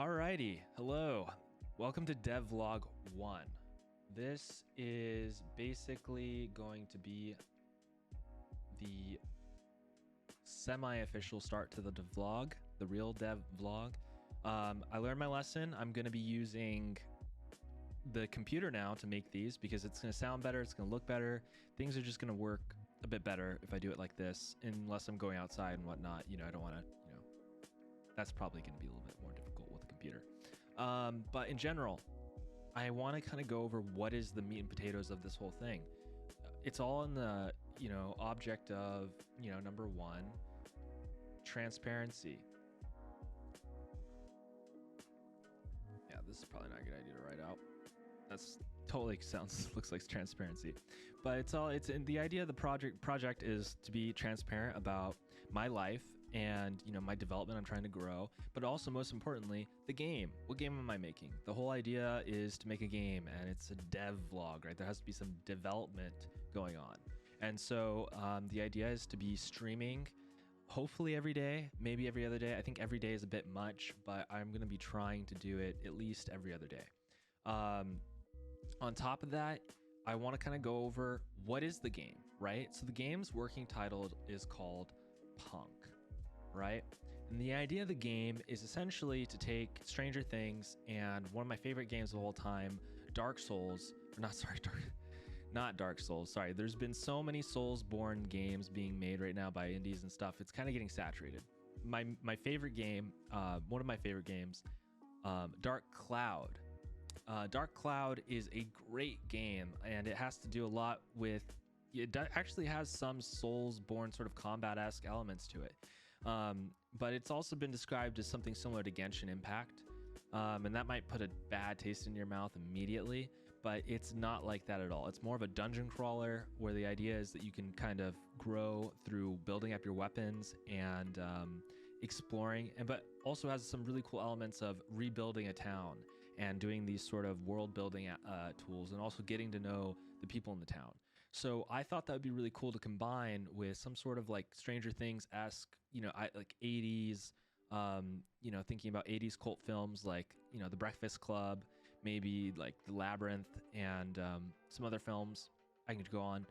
Alrighty, hello. Welcome to DevVlog 1. This is basically going to be the semi-official start to the DevVlog, the real DevVlog. I learned my lesson. I'm going to be using the computer now to make these because it's going to sound better, it's going to look better. Things are just going to work a bit better if I do it like this, unless I'm going outside and whatnot. I don't want to, that's probably going to be a little bit more difficult with the computer. But in general, I want to kind of go over what is the meat and potatoes of this whole thing. It's all in the, object of, number one, transparency. Yeah, this is probably not a good idea to write out. That's totally looks like transparency, but it's in the idea of the project is to be transparent about my life and my development I'm trying to grow, but also most importantly the game. What game am I making? The whole idea is to make a game, and it's a dev vlog, right? There has to be some development going on, and so the idea is to be streaming hopefully every day, maybe every other day. I think every day is a bit much, but I'm going to be trying to do it at least every other day. On top of that, I want to kind of go over what is the game, right? So the game's working title is called Punk, right? And the idea of the game is essentially to take Stranger Things and one of my favorite games of all time, Dark Souls, not Dark Souls, sorry. There's been so many Souls-born games being made right now by indies and stuff. It's kind of getting saturated. My favorite game, one of my favorite games, Dark Cloud. Dark Cloud is a great game, and it has to do a lot with, it actually has some Souls-born sort of combat-esque elements to it. But it's also been described as something similar to Genshin Impact. And that might put a bad taste in your mouth immediately, but it's not like that at all. It's more of a dungeon crawler where the idea is that you can kind of grow through building up your weapons and exploring, but also has some really cool elements of rebuilding a town and doing these sort of world building tools, and also getting to know the people in the town. So I thought that would be really cool to combine with some sort of like Stranger Things-esque, like 80s, thinking about 80s cult films like, The Breakfast Club, maybe like The Labyrinth, and some other films. I can go on.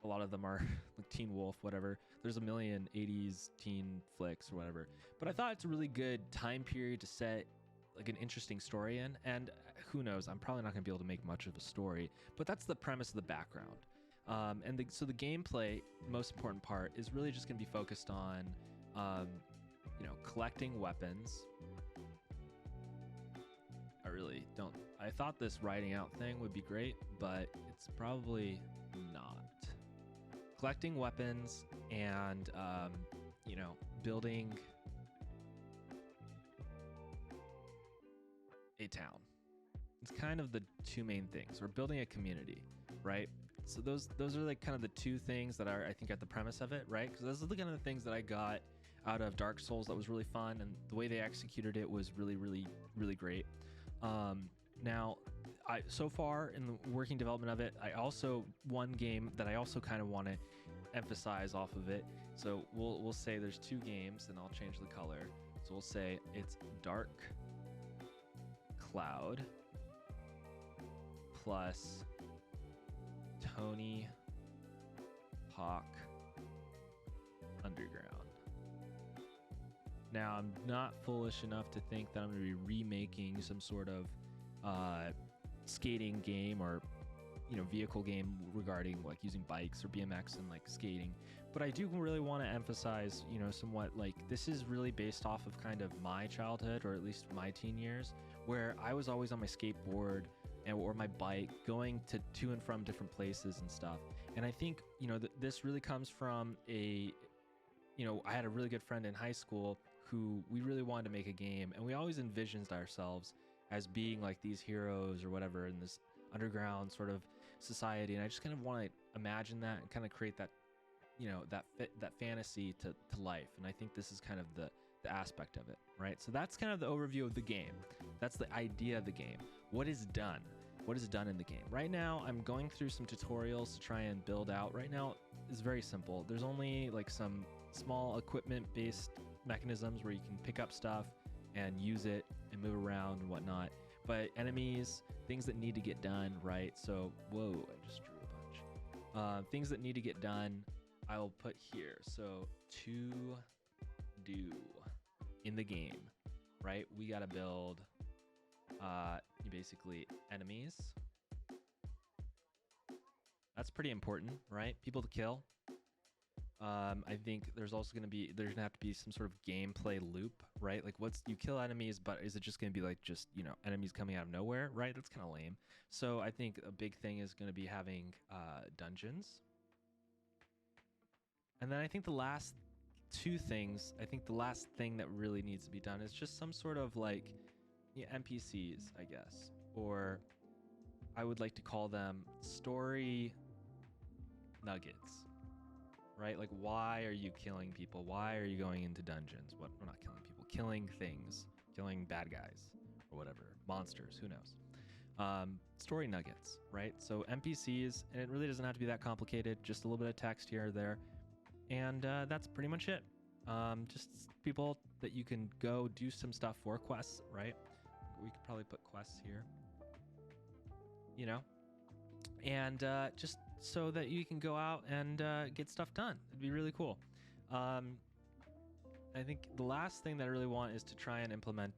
A lot of them are like Teen Wolf, whatever. There's a million 80s teen flicks or whatever. But I thought it's a really good time period to set like an interesting story in. And who knows, I'm probably not going to be able to make much of a story, but that's the premise of the background. So the gameplay, most important part, is really just going to be focused on collecting weapons. I thought this writing out thing would be great, but it's probably not. Collecting weapons and, building a town. It's kind of the two main things. We're building a community, right? So those are like kind of the two things that are, I think, at the premise of it, right? Because those are the kind of the things that I got out of Dark Souls that was really fun, and the way they executed it was really, really, really great. Now, so far in the working development of it, one game that I also kind of want to emphasize off of it. So we'll say there's two games, and I'll change the color. So we'll say it's Dark Cloud plus Tony Hawk Underground. Now, I'm not foolish enough to think that I'm going to be remaking some sort of skating game or vehicle game regarding like using bikes or BMX and like skating, but I do really want to emphasize somewhat like this is really based off of kind of my childhood, or at least my teen years, where I was always on my skateboard or my bike going to and from different places and stuff. And I think this really comes from I had a really good friend in high school who we really wanted to make a game, and we always envisioned ourselves as being like these heroes or whatever in this underground sort of society. And I just kind of want to imagine that and kind of create that, that fantasy to life. And I think this is kind of the aspect of it, right? So that's kind of the overview of the game. That's the idea of the game. What is done? What is done in the game? Right now, I'm going through some tutorials to try and build out. Right now, it's very simple. There's only like some small equipment-based mechanisms where you can pick up stuff and use it and move around and whatnot. But enemies, things that need to get done, right? So, whoa, I just drew a bunch. Things that need to get done, I'll put here. So, to do in the game, right? We got to build basically enemies. That's pretty important, right? People to kill. I think there's also going to be, there's going to have to be some sort of gameplay loop, right? Like you kill enemies, but is it just going to be like just, enemies coming out of nowhere, right? That's kind of lame. So I think a big thing is going to be having dungeons. And then I think the last two things, I think the last thing that really needs to be done is just some sort of like NPCs, I guess, or I would like to call them story nuggets. Right? Like, why are you killing people? Why are you going into dungeons? What? We're not killing people. Killing things. Killing bad guys or whatever. Monsters. Who knows? Story nuggets, right? So NPCs, and it really doesn't have to be that complicated. Just a little bit of text here or there. And that's pretty much it. Just people that you can go do some stuff for. Quests, right? We could probably put quests here. And just so that you can go out and get stuff done. It'd be really cool. I think the last thing that I really want is to try and implement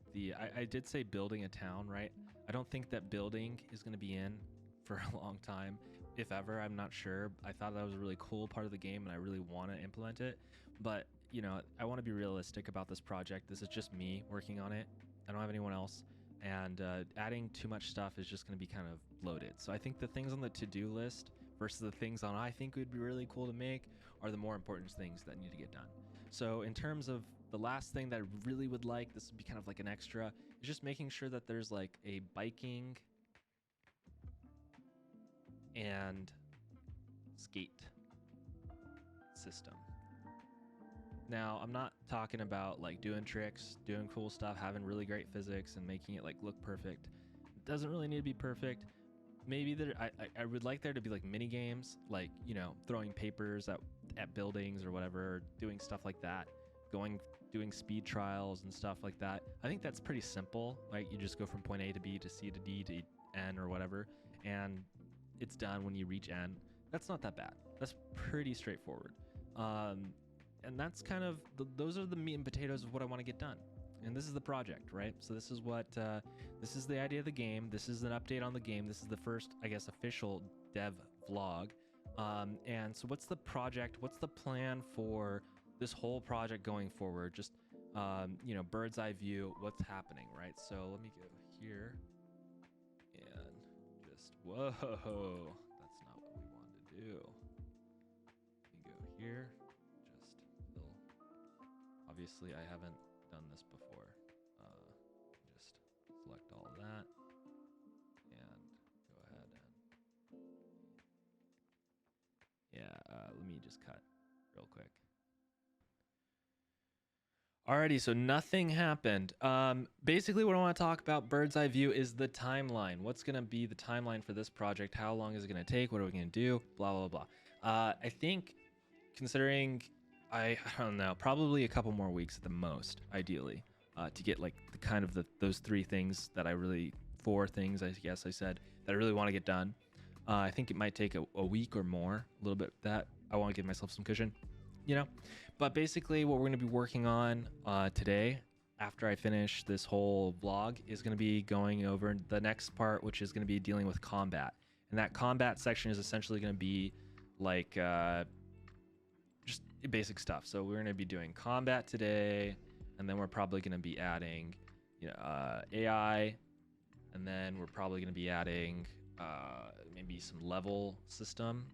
I did say building a town, right? I don't think that building is going to be in for a long time, if ever. I'm not sure. I thought that was a really cool part of the game and I really want to implement it. But, I want to be realistic about this project. This is just me working on it. I don't have anyone else. And adding too much stuff is just going to be kind of bloated. So I think the things on the to-do list versus the things on I think would be really cool to make are the more important things that need to get done. So in terms of the last thing that I really would like, this would be kind of like an extra, is just making sure that there's like a biking and skate system. Now, I'm not talking about like doing tricks, doing cool stuff, having really great physics and making it like look perfect. It doesn't really need to be perfect. Maybe I would like there to be like mini games, like, throwing papers at buildings or whatever, or doing stuff like that, doing speed trials and stuff like that. I think that's pretty simple. Like you just go from point A to B to C to D to N or whatever, and it's done when you reach N. That's not that bad. That's pretty straightforward. And that's kind of, those are the meat and potatoes of what I want to get done. And this is the project, right? So this is what, this is the idea of the game. This is an update on the game. This is the first, I guess, official dev vlog. And so what's the project? What's the plan for this whole project going forward? Just, bird's eye view, what's happening, right? So let me go here and just, whoa, that's not what we wanted to do. Let me go here. Obviously, I haven't done this before. Just select all of that and go ahead and let me just cut real quick. Alrighty, so nothing happened. Basically, what I want to talk about bird's eye view is the timeline. What's going to be the timeline for this project? How long is it going to take? What are we going to do? Blah, blah, blah. I think considering I don't know, probably a couple more weeks at the most, ideally, to get like the kind of those three things that four things, I guess I said, that I really want to get done. I think it might take a week or more, a little bit that I want to give myself some cushion, But basically what we're going to be working on today, after I finish this whole vlog, is going to be going over the next part, which is going to be dealing with combat. And that combat section is essentially going to be like just basic stuff. So we're going to be doing combat today, and then we're probably going to be adding AI, and then we're probably going to be adding maybe some level system,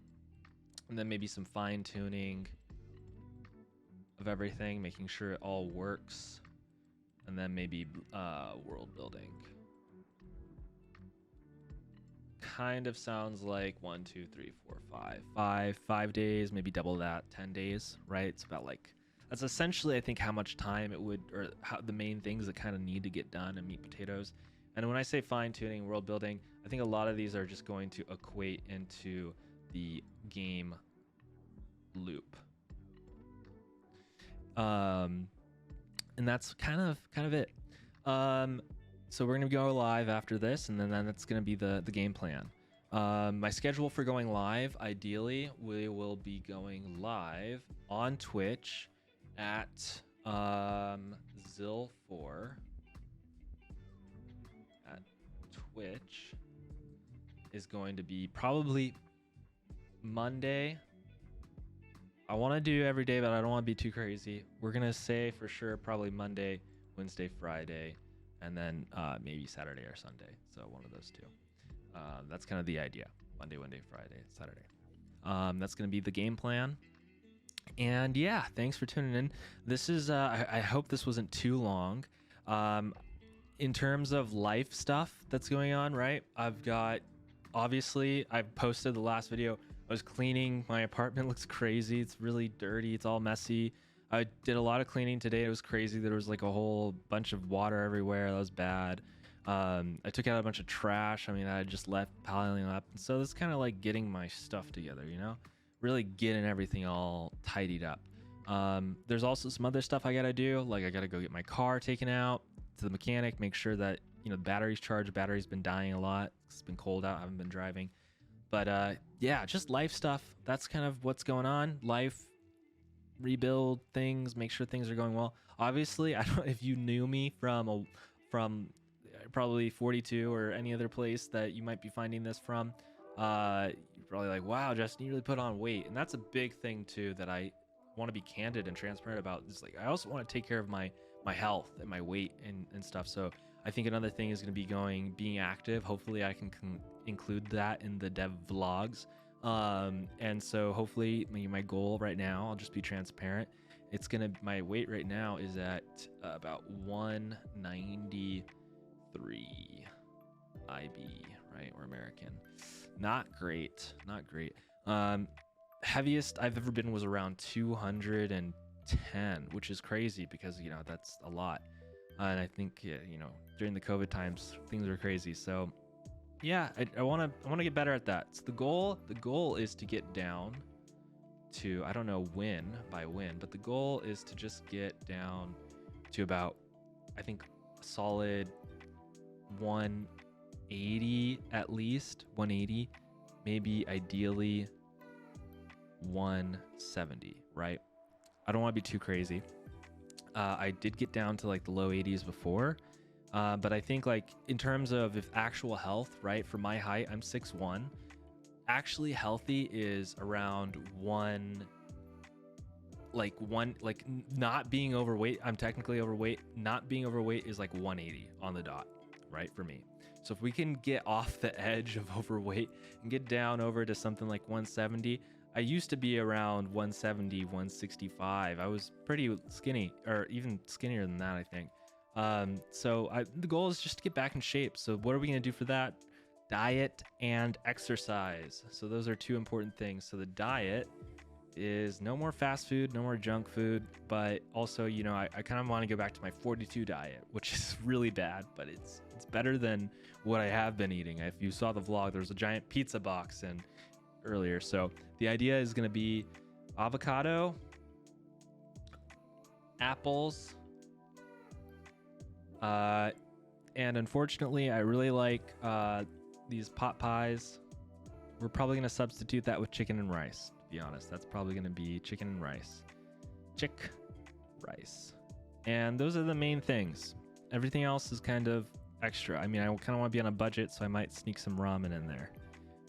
and then maybe some fine-tuning of everything, making sure it all works, and then maybe world building. Kind of sounds like 1, 2, 3, 4, 5 days, maybe double that, 10 days, right? It's about like, that's essentially I think how much time it would, or how the main things that kind of need to get done and meat potatoes. And when I say fine-tuning, world building, I think a lot of these are just going to equate into the game loop. And that's kind of it. So we're gonna go live after this, and then that's gonna be the game plan. My schedule for going live, ideally, we will be going live on Twitch at Zil4 at Twitch is going to be probably Monday. I want to do every day, but I don't want to be too crazy. We're gonna say for sure probably Monday, Wednesday, Friday, and then maybe Saturday or Sunday. So one of those two. That's kind of the idea. Monday, Wednesday, Friday, Saturday. That's gonna be the game plan. And yeah, thanks for tuning in. This is I hope this wasn't too long. In terms of life stuff that's going on, right? Obviously I posted the last video. I was cleaning. My apartment looks crazy. It's really dirty. It's all messy. I did a lot of cleaning today. It was crazy. There was like a whole bunch of water everywhere. That was bad. I took out a bunch of trash. I mean, I just left piling up. And so it's kind of like getting my stuff together, you know, really getting everything all tidied up. There's also some other stuff I got to do. Like I got to go get my car taken out to the mechanic, make sure that, you know, the battery's charged. Battery's been dying a lot. It's been cold out. I haven't been driving. But yeah, just life stuff. That's kind of what's going on. Life, rebuild things, make sure things are going well. Obviously, I don't. If you knew me from probably 42 or any other place that you might be finding this from, you're probably like, "Wow, Justin, you really put on weight." And that's a big thing too that I want to be candid and transparent about. Just like I also want to take care of my health and my weight and stuff. So I think another thing is going to be being active. Hopefully I can include that in the dev vlogs. And so hopefully my goal right now, I'll just be transparent. My weight right now is at about 193 IB, right? Or American. Not great. Heaviest I've ever been was around 210, which is crazy because, you know, that's a lot. And I think, you know, during the COVID times, things are crazy. So yeah, I want to get better at that. So the goal is to get down to, I don't know when, but the goal is to just get down to about, I think, a solid 180 at least, 180, maybe ideally 170, right? I don't want to be too crazy. I did get down to like the low 80s before, but I think like in terms of if actual health, right? For my height, I'm 6'1". Actually healthy is around not being overweight. I'm technically overweight. Not being overweight is like 180 on the dot, right? For me. So if we can get off the edge of overweight and get down over to something like 170, I used to be around 170, 165. I was pretty skinny, or even skinnier than that, I think. So the goal is just to get back in shape. So what are we going to do for that? Diet and exercise. So those are two important things. So the diet is no more fast food, no more junk food, but also, you know, I kind of want to go back to my 42 diet, which is really bad, but it's better than what I have been eating. If you saw the vlog, there was a giant pizza box and earlier. So the idea is going to be avocado, apples, and unfortunately I really like these pot pies. We're probably going to substitute that with chicken and rice, to be honest. That's probably going to be chicken and rice. Rice. And those are the main things. Everything else is kind of extra. I mean, I kind of want to be on a budget, so I might sneak some ramen in there.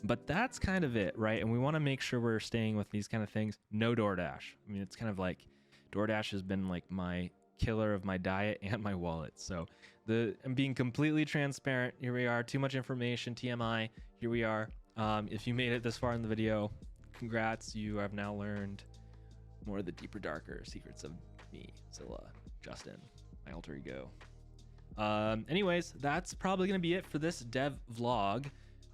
But that's kind of it, right? And we want to make sure we're staying with these kind of things. No DoorDash. I mean, it's kind of like DoorDash has been like my killer of my diet and my wallet. So I'm being completely transparent. Here we are. Too much information. TMI. Here we are. If you made it this far in the video, congrats. You have now learned more of the deeper, darker secrets of me, Zilla, Justin, my alter ego. Anyways, that's probably going to be it for this dev vlog.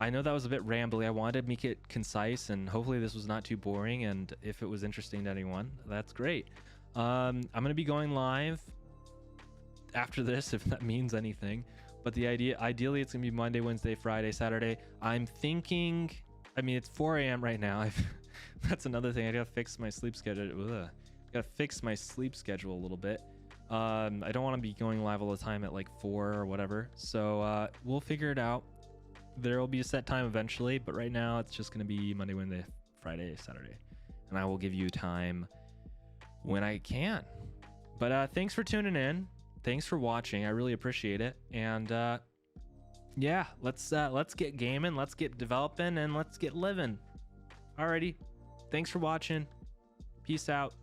I know that was a bit rambly. I wanted to make it concise, and hopefully this was not too boring. And if it was interesting to anyone, that's great. I'm going to be going live after this, if that means anything. But ideally, it's going to be Monday, Wednesday, Friday, Saturday. I'm thinking, I mean, it's 4 a.m. right now. That's another thing. I got to fix my sleep schedule. Got to fix my sleep schedule a little bit. I don't want to be going live all the time at like 4 or whatever. So we'll figure it out. There will be a set time eventually, but right now it's just going to be Monday, Wednesday, Friday, Saturday. And I will give you time when I can. But thanks for tuning in. Thanks for watching. I really appreciate it. And yeah, let's get gaming, let's get developing, and let's get living. Alrighty. Thanks for watching. Peace out.